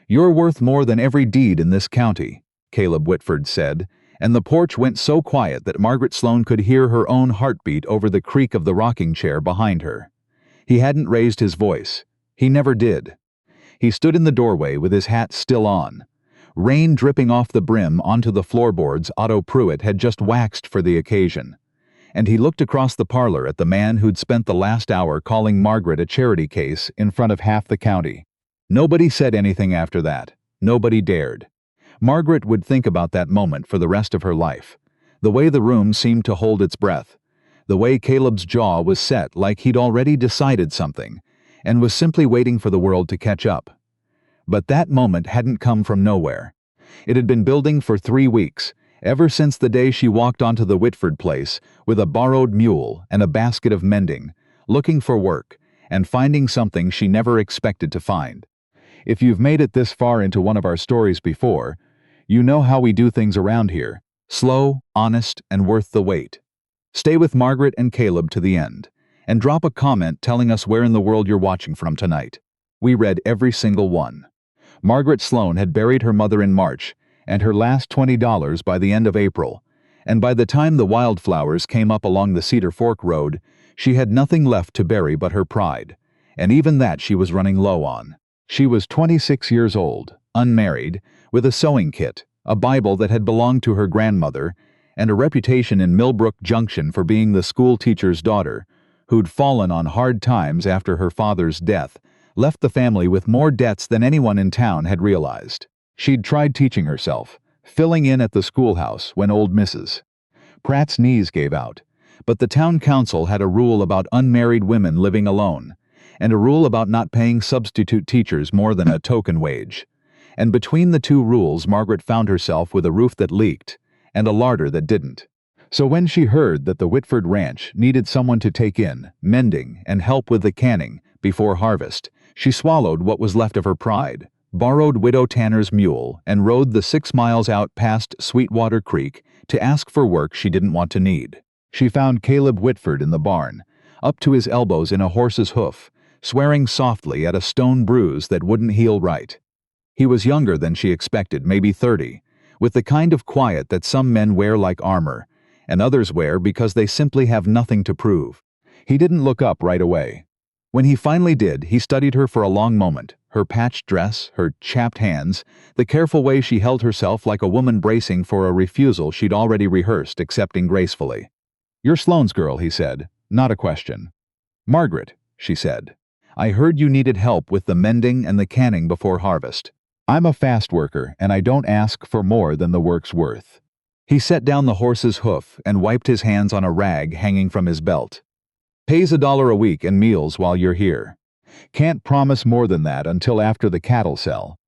"You're worth more than every deed in this county," Caleb Whitford said, and the porch went so quiet that Margaret Sloane could hear her own heartbeat over the creak of the rocking chair behind her. He hadn't raised his voice. He never did. He stood in the doorway with his hat still on. Rain dripping off the brim onto the floorboards Otto Pruitt had just waxed for the occasion. And he looked across the parlor at the man who'd spent the last hour calling Margaret a charity case in front of half the county. Nobody said anything after that. Nobody dared. Margaret would think about that moment for the rest of her life. The way the room seemed to hold its breath. The way Caleb's jaw was set like he'd already decided something, and was simply waiting for the world to catch up. But that moment hadn't come from nowhere. It had been building for 3 weeks, ever since the day she walked onto the Whitford place with a borrowed mule and a basket of mending, looking for work, and finding something she never expected to find. If you've made it this far into one of our stories before, you know how we do things around here: slow, honest, and worth the wait. Stay with Margaret and Caleb to the end, and drop a comment telling us where in the world you're watching from tonight. We read every single one. Margaret Sloane had buried her mother in March, and her last $20 by the end of April, and by the time the wildflowers came up along the Cedar Fork Road, she had nothing left to bury but her pride, and even that she was running low on. She was 26 years old, unmarried, with a sewing kit, a Bible that had belonged to her grandmother, and a reputation in Millbrook Junction for being the school teacher's daughter, who'd fallen on hard times after her father's death, left the family with more debts than anyone in town had realized. She'd tried teaching herself, filling in at the schoolhouse when old Mrs. Pratt's knees gave out, but the town council had a rule about unmarried women living alone, and a rule about not paying substitute teachers more than a token wage. And between the two rules, Margaret found herself with a roof that leaked and a larder that didn't. So when she heard that the Whitford Ranch needed someone to take in, mending, and help with the canning before harvest, she swallowed what was left of her pride, borrowed Widow Tanner's mule, and rode the 6 miles out past Sweetwater Creek to ask for work she didn't want to need. She found Caleb Whitford in the barn, up to his elbows in a horse's hoof, swearing softly at a stone bruise that wouldn't heal right. He was younger than she expected, maybe 30, with the kind of quiet that some men wear like armor, and others wear because they simply have nothing to prove. He didn't look up right away. When he finally did, he studied her for a long moment, her patched dress, her chapped hands, the careful way she held herself like a woman bracing for a refusal she'd already rehearsed, accepting gracefully. "You're Sloane's girl," he said, not a question. "Margaret," she said, "I heard you needed help with the mending and the canning before harvest. I'm a fast worker, and I don't ask for more than the work's worth." He set down the horse's hoof and wiped his hands on a rag hanging from his belt. "Pays $1 a week and meals while you're here. Can't promise more than that until after the cattle sell."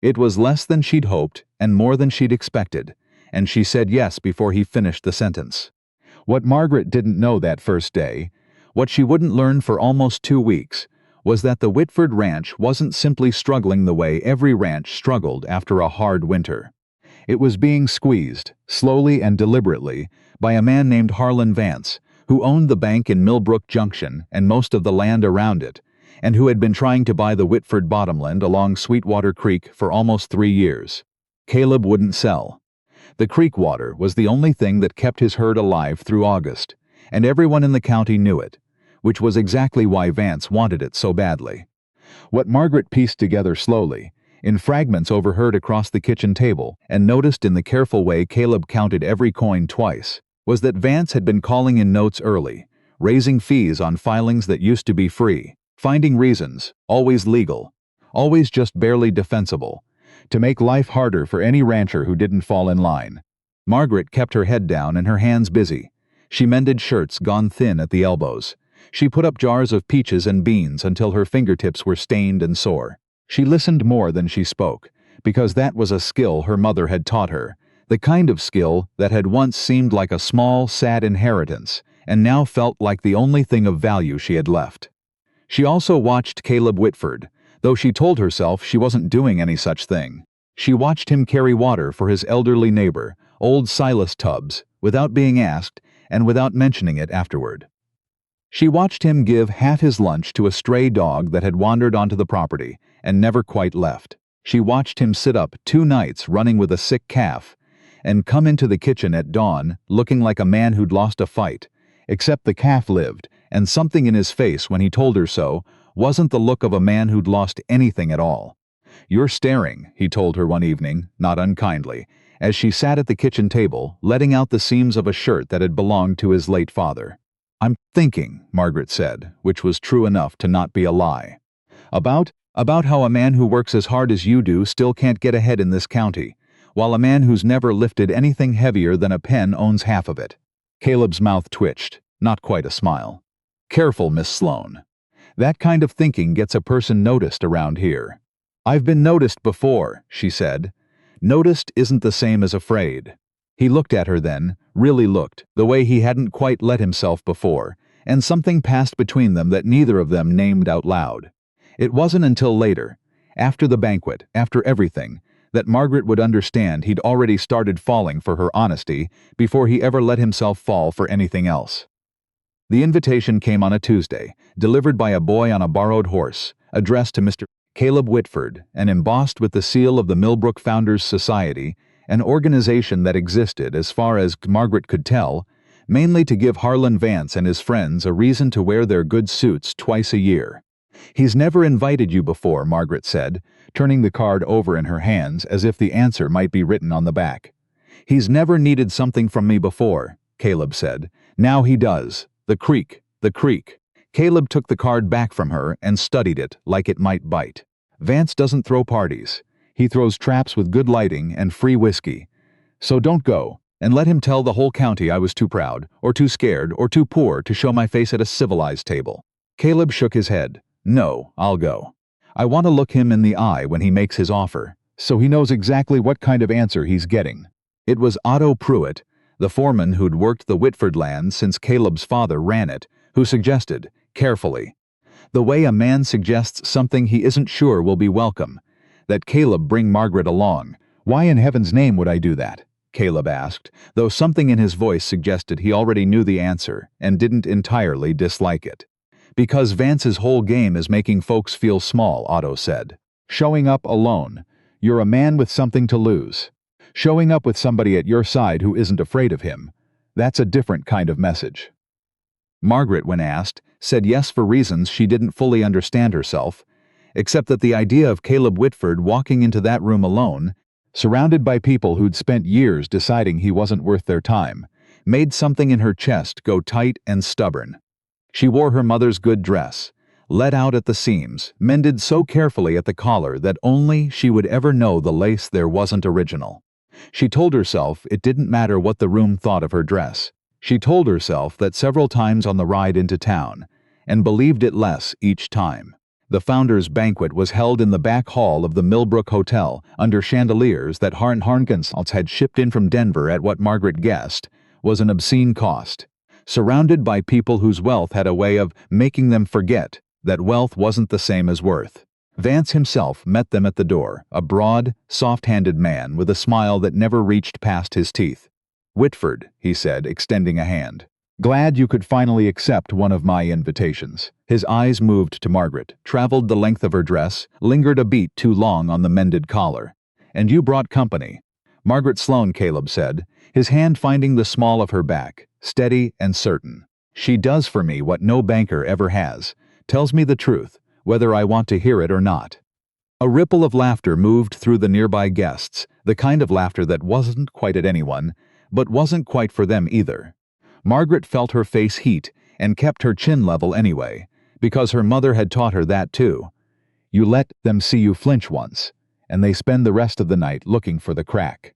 It was less than she'd hoped and more than she'd expected, and she said yes before he finished the sentence. What Margaret didn't know that first day, what she wouldn't learn for almost 2 weeks, was that the Whitford Ranch wasn't simply struggling the way every ranch struggled after a hard winter. It was being squeezed, slowly and deliberately, by a man named Harlan Vance, who owned the bank in Millbrook Junction and most of the land around it, and who had been trying to buy the Whitford bottomland along Sweetwater Creek for almost 3 years. Caleb wouldn't sell. The creek water was the only thing that kept his herd alive through August, and everyone in the county knew it, which was exactly why Vance wanted it so badly. What Margaret pieced together slowly, in fragments overheard across the kitchen table, and noticed in the careful way Caleb counted every coin twice, was that Vance had been calling in notes early, raising fees on filings that used to be free, finding reasons, always legal, always just barely defensible, to make life harder for any rancher who didn't fall in line. Margaret kept her head down and her hands busy. She mended shirts gone thin at the elbows. She put up jars of peaches and beans until her fingertips were stained and sore. She listened more than she spoke, because that was a skill her mother had taught her, the kind of skill that had once seemed like a small, sad inheritance, and now felt like the only thing of value she had left. She also watched Caleb Whitford, though she told herself she wasn't doing any such thing. She watched him carry water for his elderly neighbor, old Silas Tubbs, without being asked and without mentioning it afterward. She watched him give half his lunch to a stray dog that had wandered onto the property and never quite left. She watched him sit up 2 nights running with a sick calf, and come into the kitchen at dawn looking like a man who'd lost a fight, except the calf lived, and something in his face when he told her so wasn't the look of a man who'd lost anything at all. "You're staring," he told her one evening, not unkindly, as she sat at the kitchen table, letting out the seams of a shirt that had belonged to his late father. "I'm thinking," Margaret said, which was true enough to not be a lie. About how a man who works as hard as you do still can't get ahead in this county, while a man who's never lifted anything heavier than a pen owns half of it." Caleb's mouth twitched, not quite a smile. "Careful, Miss Sloane. That kind of thinking gets a person noticed around here." "I've been noticed before," she said. "Noticed isn't the same as afraid." He looked at her then, really looked, the way he hadn't quite let himself before, and something passed between them that neither of them named out loud. It wasn't until later, after the banquet, after everything, that Margaret would understand he'd already started falling for her honesty before he ever let himself fall for anything else. The invitation came on a Tuesday, delivered by a boy on a borrowed horse, addressed to Mr. Caleb Whitford, and embossed with the seal of the Millbrook Founders Society, an organization that existed, as far as Margaret could tell, mainly to give Harlan Vance and his friends a reason to wear their good suits twice a year. "He's never invited you before," Margaret said, turning the card over in her hands as if the answer might be written on the back. "He's never needed something from me before," Caleb said. "Now he does. The creek, the creek." Caleb took the card back from her and studied it like it might bite. "Vance doesn't throw parties. He throws traps with good lighting and free whiskey. So don't go, and let him tell the whole county I was too proud, or too scared, or too poor to show my face at a civilized table." Caleb shook his head. "No, I'll go. I want to look him in the eye when he makes his offer, so he knows exactly what kind of answer he's getting." It was Otto Pruitt, the foreman who'd worked the Whitford land since Caleb's father ran it, who suggested, carefully, the way a man suggests something he isn't sure will be welcome, that Caleb bring Margaret along. "Why in heaven's name would I do that?" Caleb asked, though something in his voice suggested he already knew the answer and didn't entirely dislike it. "Because Vance's whole game is making folks feel small," Otto said. "Showing up alone. You're a man with something to lose. Showing up with somebody at your side who isn't afraid of him. That's a different kind of message." Margaret, when asked, said yes for reasons she didn't fully understand herself, except that the idea of Caleb Whitford walking into that room alone, surrounded by people who'd spent years deciding he wasn't worth their time, made something in her chest go tight and stubborn. She wore her mother's good dress, let out at the seams, mended so carefully at the collar that only she would ever know the lace there wasn't original. She told herself it didn't matter what the room thought of her dress. She told herself that several times on the ride into town, and believed it less each time. The Founders' Banquet was held in the back hall of the Millbrook Hotel under chandeliers that Harnkins had shipped in from Denver at what Margaret guessed was an obscene cost, surrounded by people whose wealth had a way of making them forget that wealth wasn't the same as worth. Vance himself met them at the door, a broad, soft-handed man with a smile that never reached past his teeth. "Whitford," he said, extending a hand. "Glad you could finally accept one of my invitations." His eyes moved to Margaret, traveled the length of her dress, lingered a beat too long on the mended collar. "And you brought company." "Margaret Sloane," Caleb said, his hand finding the small of her back, steady and certain. "She does for me what no banker ever has, tells me the truth, whether I want to hear it or not." A ripple of laughter moved through the nearby guests, the kind of laughter that wasn't quite at anyone, but wasn't quite for them either. Margaret felt her face heat and kept her chin level anyway, because her mother had taught her that too. You let them see you flinch once, and they spend the rest of the night looking for the crack.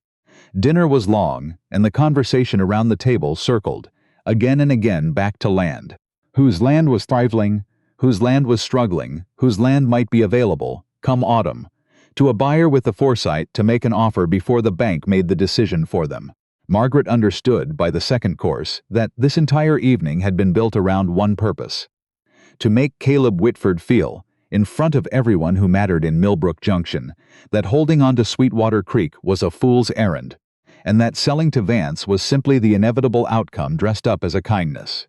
Dinner was long, and the conversation around the table circled, again and again back to land. Whose land was thriving, whose land was struggling, whose land might be available, come autumn, to a buyer with the foresight to make an offer before the bank made the decision for them. Margaret understood by the second course that this entire evening had been built around one purpose: to make Caleb Whitford feel, in front of everyone who mattered in Millbrook Junction, that holding on to Sweetwater Creek was a fool's errand, and that selling to Vance was simply the inevitable outcome dressed up as a kindness.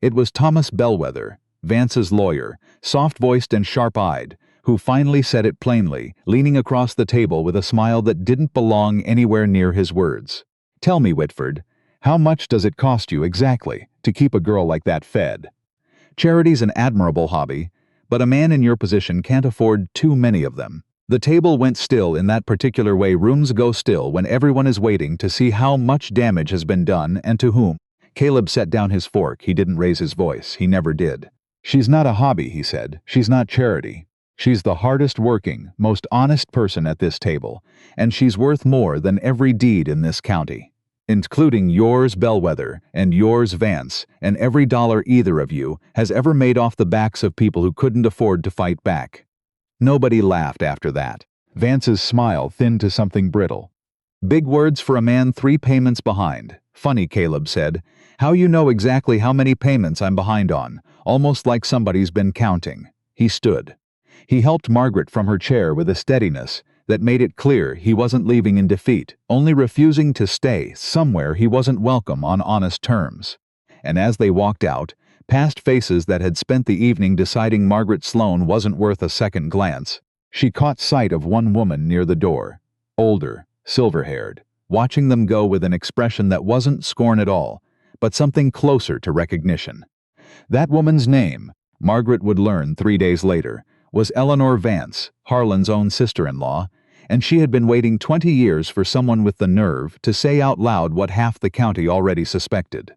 It was Thomas Bellwether, Vance's lawyer, soft-voiced and sharp-eyed, who finally said it plainly, leaning across the table with a smile that didn't belong anywhere near his words. "Tell me, Whitford, how much does it cost you exactly to keep a girl like that fed? Charity's an admirable hobby, but a man in your position can't afford too many of them." The table went still in that particular way rooms go still when everyone is waiting to see how much damage has been done and to whom. Caleb set down his fork. He didn't raise his voice. He never did. "She's not a hobby," he said. "She's not charity. She's the hardest working, most honest person at this table, and she's worth more than every deed in this county, including yours, Bellwether, and yours, Vance, and every dollar either of you has ever made off the backs of people who couldn't afford to fight back." Nobody laughed after that. Vance's smile thinned to something brittle. "Big words for a man 3 payments behind. Funny," Caleb said. "How you know exactly how many payments I'm behind on, almost like somebody's been counting." He stood. He helped Margaret from her chair with a steadiness that made it clear he wasn't leaving in defeat, only refusing to stay somewhere he wasn't welcome on honest terms. And as they walked out, past faces that had spent the evening deciding Margaret Sloane wasn't worth a second glance, she caught sight of one woman near the door, older, silver-haired, watching them go with an expression that wasn't scorn at all, but something closer to recognition. That woman's name, Margaret would learn 3 days later, was Eleanor Vance, Harlan's own sister-in-law, and she had been waiting 20 years for someone with the nerve to say out loud what half the county already suspected.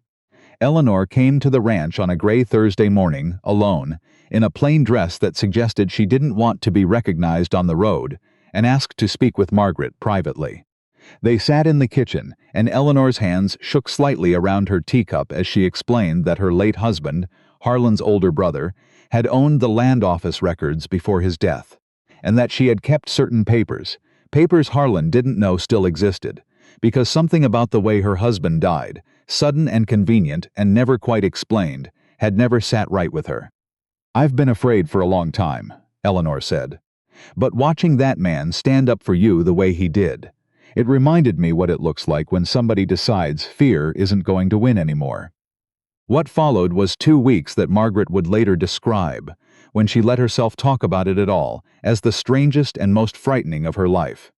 Eleanor came to the ranch on a gray Thursday morning, alone, in a plain dress that suggested she didn't want to be recognized on the road, and asked to speak with Margaret privately. They sat in the kitchen, and Eleanor's hands shook slightly around her teacup as she explained that her late husband, Harlan's older brother, had owned the land office records before his death, and that she had kept certain papers Harlan didn't know still existed, because something about the way her husband died, sudden and convenient and never quite explained, had never sat right with her. "I've been afraid for a long time," Eleanor said. "But watching that man stand up for you the way he did, it reminded me what it looks like when somebody decides fear isn't going to win anymore." What followed was 2 weeks that Margaret would later describe, when she let herself talk about it at all, as the strangest and most frightening of her life.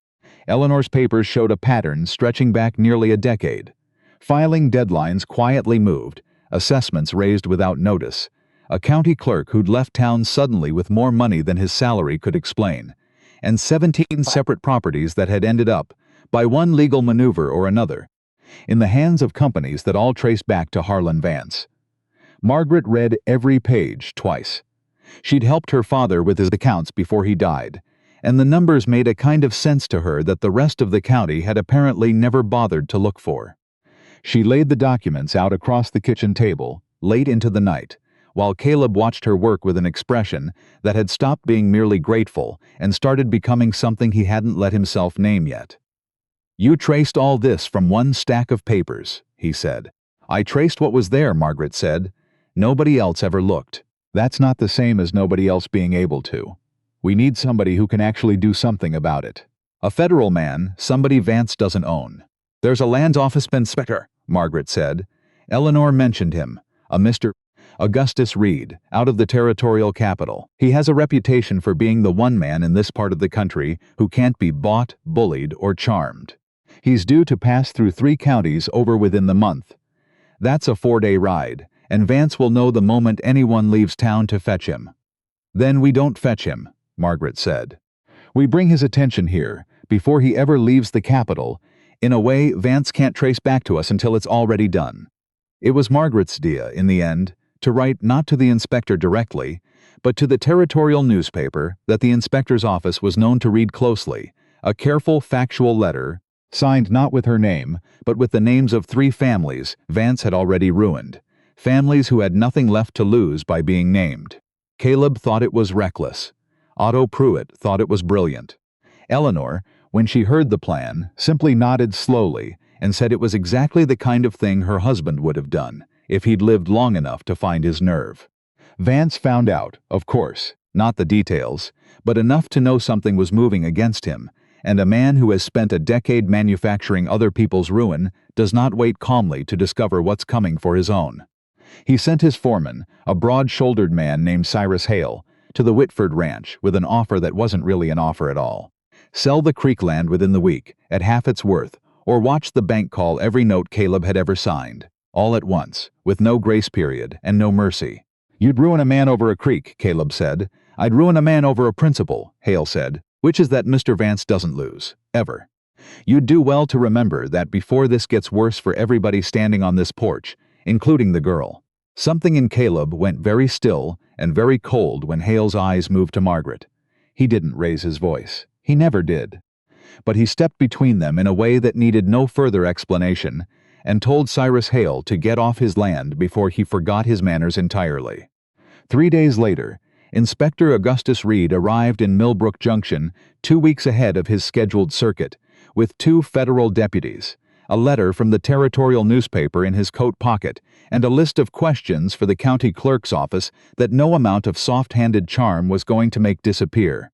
Eleanor's papers showed a pattern stretching back nearly a decade. Filing deadlines quietly moved, assessments raised without notice, a county clerk who'd left town suddenly with more money than his salary could explain, and 17 separate properties that had ended up, by one legal maneuver or another, in the hands of companies that all traced back to Harlan Vance. Margaret read every page twice. She'd helped her father with his accounts before he died, and the numbers made a kind of sense to her that the rest of the county had apparently never bothered to look for. She laid the documents out across the kitchen table, late into the night, while Caleb watched her work with an expression that had stopped being merely grateful and started becoming something he hadn't let himself name yet. "You traced all this from one stack of papers," he said. "I traced what was there," Margaret said. "Nobody else ever looked." "That's not the same as nobody else being able to. We need somebody who can actually do something about it. A federal man, somebody Vance doesn't own." "There's a land office inspector," Margaret said. Eleanor mentioned him, a Mr. Augustus Reed, out of the territorial capital. "He has a reputation for being the one man in this part of the country who can't be bought, bullied, or charmed. He's due to pass through 3 counties over within the month. That's a 4-day ride, and Vance will know the moment anyone leaves town to fetch him." "Then we don't fetch him," Margaret said. "We bring his attention here, before he ever leaves the capital. In a way, Vance can't trace back to us until it's already done." It was Margaret's idea, in the end, to write not to the inspector directly, but to the territorial newspaper that the inspector's office was known to read closely, a careful, factual letter, signed not with her name, but with the names of 3 families Vance had already ruined, families who had nothing left to lose by being named. Caleb thought it was reckless. Otto Pruitt thought it was brilliant. Eleanor, when she heard the plan, simply nodded slowly and said it was exactly the kind of thing her husband would have done if he'd lived long enough to find his nerve. Vance found out, of course, not the details, but enough to know something was moving against him, and a man who has spent a decade manufacturing other people's ruin does not wait calmly to discover what's coming for his own. He sent his foreman, a broad-shouldered man named Cyrus Hale, to the Whitford Ranch with an offer that wasn't really an offer at all. Sell the creek land within the week, at half its worth, or watch the bank call every note Caleb had ever signed, all at once, with no grace period and no mercy. "You'd ruin a man over a creek," Caleb said. "I'd ruin a man over a principle," Hale said, "which is that Mr. Vance doesn't lose, ever. You'd do well to remember that before this gets worse for everybody standing on this porch, including the girl." Something in Caleb went very still and very cold when Hale's eyes moved to Margaret. He didn't raise his voice. He never did. But he stepped between them in a way that needed no further explanation and told Cyrus Hale to get off his land before he forgot his manners entirely. 3 days later, Inspector Augustus Reed arrived in Millbrook Junction 2 weeks ahead of his scheduled circuit, with 2 federal deputies, a letter from the territorial newspaper in his coat pocket, and a list of questions for the county clerk's office that no amount of soft-handed charm was going to make disappear.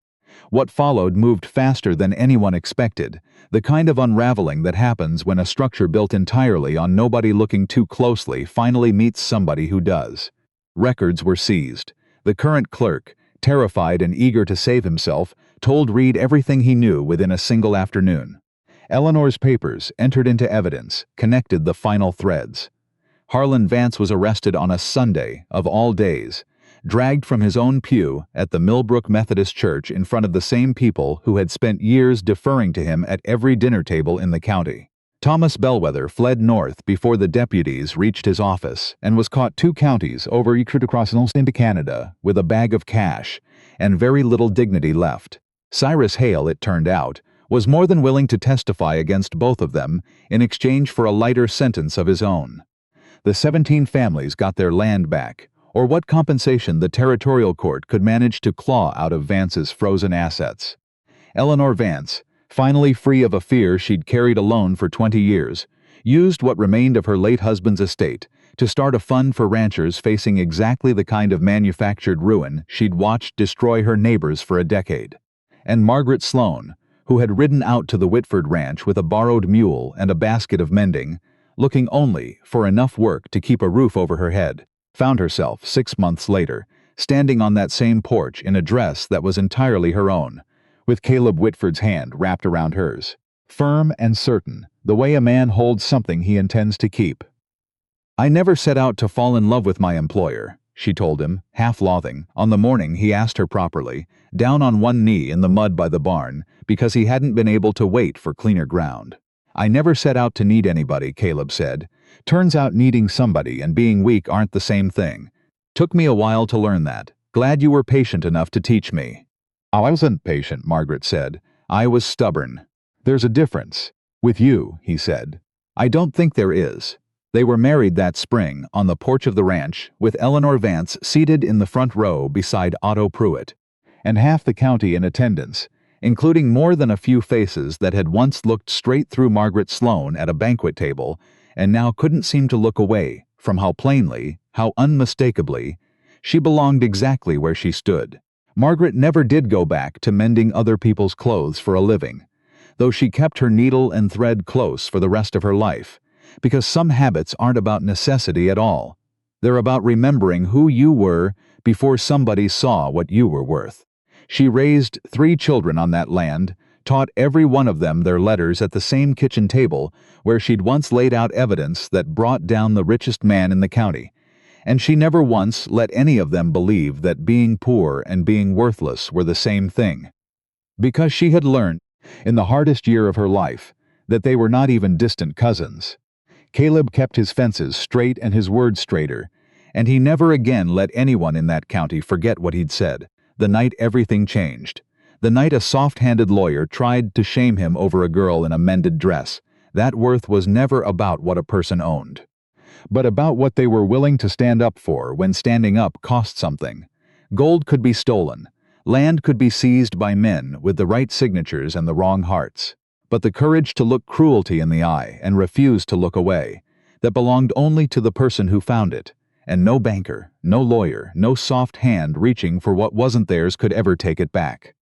What followed moved faster than anyone expected, the kind of unraveling that happens when a structure built entirely on nobody looking too closely finally meets somebody who does. Records were seized. The current clerk, terrified and eager to save himself, told Reed everything he knew within a single afternoon. Eleanor's papers, entered into evidence, connected the final threads. Harlan Vance was arrested on a Sunday, of all days, dragged from his own pew at the Millbrook Methodist Church in front of the same people who had spent years deferring to him at every dinner table in the county. Thomas Bellwether fled north before the deputies reached his office and was caught 2 counties over across into Canada with a bag of cash and very little dignity left. Cyrus Hale, it turned out, was more than willing to testify against both of them in exchange for a lighter sentence of his own. The 17 families got their land back, or what compensation the territorial court could manage to claw out of Vance's frozen assets. Eleanor Vance, finally free of a fear she'd carried alone for 20 years, used what remained of her late husband's estate to start a fund for ranchers facing exactly the kind of manufactured ruin she'd watched destroy her neighbors for a decade. And Margaret Sloan, who had ridden out to the Whitford Ranch with a borrowed mule and a basket of mending, looking only for enough work to keep a roof over her head, found herself 6 months later, standing on that same porch in a dress that was entirely her own, with Caleb Whitford's hand wrapped around hers, firm and certain, the way a man holds something he intends to keep. "I never set out to fall in love with my employer," she told him, half loathing, on the morning he asked her properly, down on one knee in the mud by the barn, because he hadn't been able to wait for cleaner ground. "I never set out to need anybody," Caleb said. "Turns out needing somebody and being weak aren't the same thing. Took me a while to learn that. Glad you were patient enough to teach me." "Oh, I wasn't patient," Margaret said. "I was stubborn." "There's a difference. With you," he said. "I don't think there is." They were married that spring on the porch of the ranch, with Eleanor Vance seated in the front row beside Otto Pruitt, and half the county in attendance, including more than a few faces that had once looked straight through Margaret Sloan at a banquet table and now couldn't seem to look away from how plainly, how unmistakably, she belonged exactly where she stood. Margaret never did go back to mending other people's clothes for a living, though she kept her needle and thread close for the rest of her life, because some habits aren't about necessity at all. They're about remembering who you were before somebody saw what you were worth. She raised 3 children on that land, taught every one of them their letters at the same kitchen table where she'd once laid out evidence that brought down the richest man in the county, and she never once let any of them believe that being poor and being worthless were the same thing. Because she had learned, in the hardest year of her life, that they were not even distant cousins. Caleb kept his fences straight and his words straighter, and he never again let anyone in that county forget what he'd said, the night everything changed, the night a soft-handed lawyer tried to shame him over a girl in a mended dress. That worth was never about what a person owned, but about what they were willing to stand up for when standing up cost something. Gold could be stolen, land could be seized by men with the right signatures and the wrong hearts, but the courage to look cruelty in the eye and refuse to look away, that belonged only to the person who found it, and no banker, no lawyer, no soft hand reaching for what wasn't theirs could ever take it back.